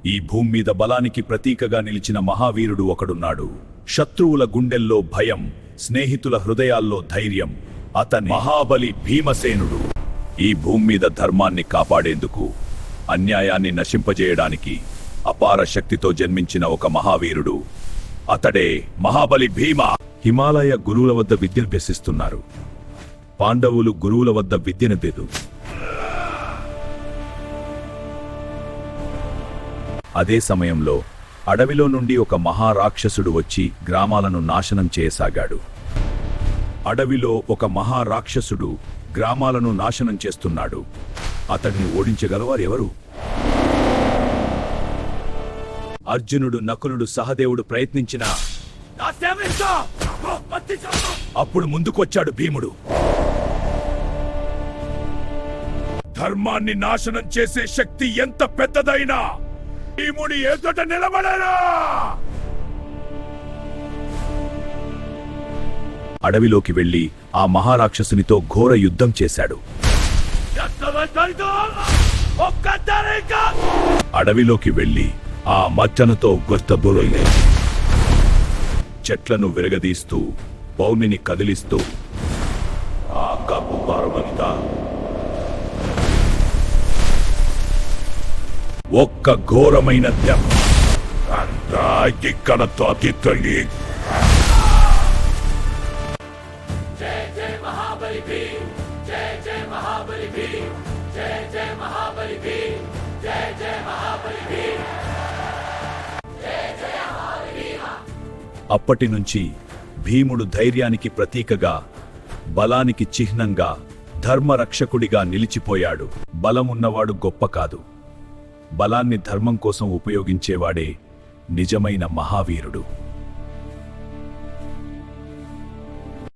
ఈ భూమి మీద బలానికి ప్రతీకగా నిలిచిన మహావీరుడు ఒకడున్నాడు. శత్రువుల గుండెల్లో భయం, స్నేహితుల హృదయాల్లో ధైర్యం. అతని మహాబలి భీమసేనుడు. ఈ భూమి మీద ధర్మాన్ని కాపాడేందుకు, అన్యాయాన్ని నశింపజేయడానికి అపార శక్తితో జన్మించిన ఒక మహావీరుడు. అతడే మహాబలి భీమ. హిమాలయ గురువుల వద్ద విద్యభ్యసిస్తున్నారు. పాండవులు గురువుల వద్ద విద్యను. అదే సమయంలో అడవిలో నుండి ఒక మహారాక్షసుడు వచ్చి గ్రామాలను నాశనం చేయసాగాడు. అడవిలో ఒక మహారాక్షసుడు గ్రామాలను నాశనం చేస్తున్నాడు. అతడిని ఓడించగలవారు ఎవరు? అర్జునుడు, నకులుడు, సహదేవుడు ప్రయత్నించినా అప్పుడు ముందుకొచ్చాడు భీముడు. ధర్మాన్ని నాశనం చేసే శక్తి ఎంత పెద్దదైనా భీముడి ఎదుట నిలబడరా! అడవిలోకి వెళ్లి ఆ మహారాక్షసునితో ఘోర యుద్ధం చేశాడు. అడవిలోకి వెళ్లి ఆ మచ్చనతో గొస్తబురొయ్యే చెట్లను విరగదీస్తూ, పౌర్ణిని కదిలిస్తూ ఆ కప్పు పారమంతా ఒక్క ఘోరమైన దెబ్బ. ఇక్కడతో అతిథి అప్పటి నుంచి భీముడు ధైర్యానికి ప్రతీకగా, బలానికి చిహ్నంగా, ధర్మరక్షకుడిగా నిలిచిపోయాడు. బలమున్నవాడు గొప్ప కాదు, బలాన్ని ధర్మం కోసం ఉపయోగించేవాడే నిజమైన మహావీరుడు.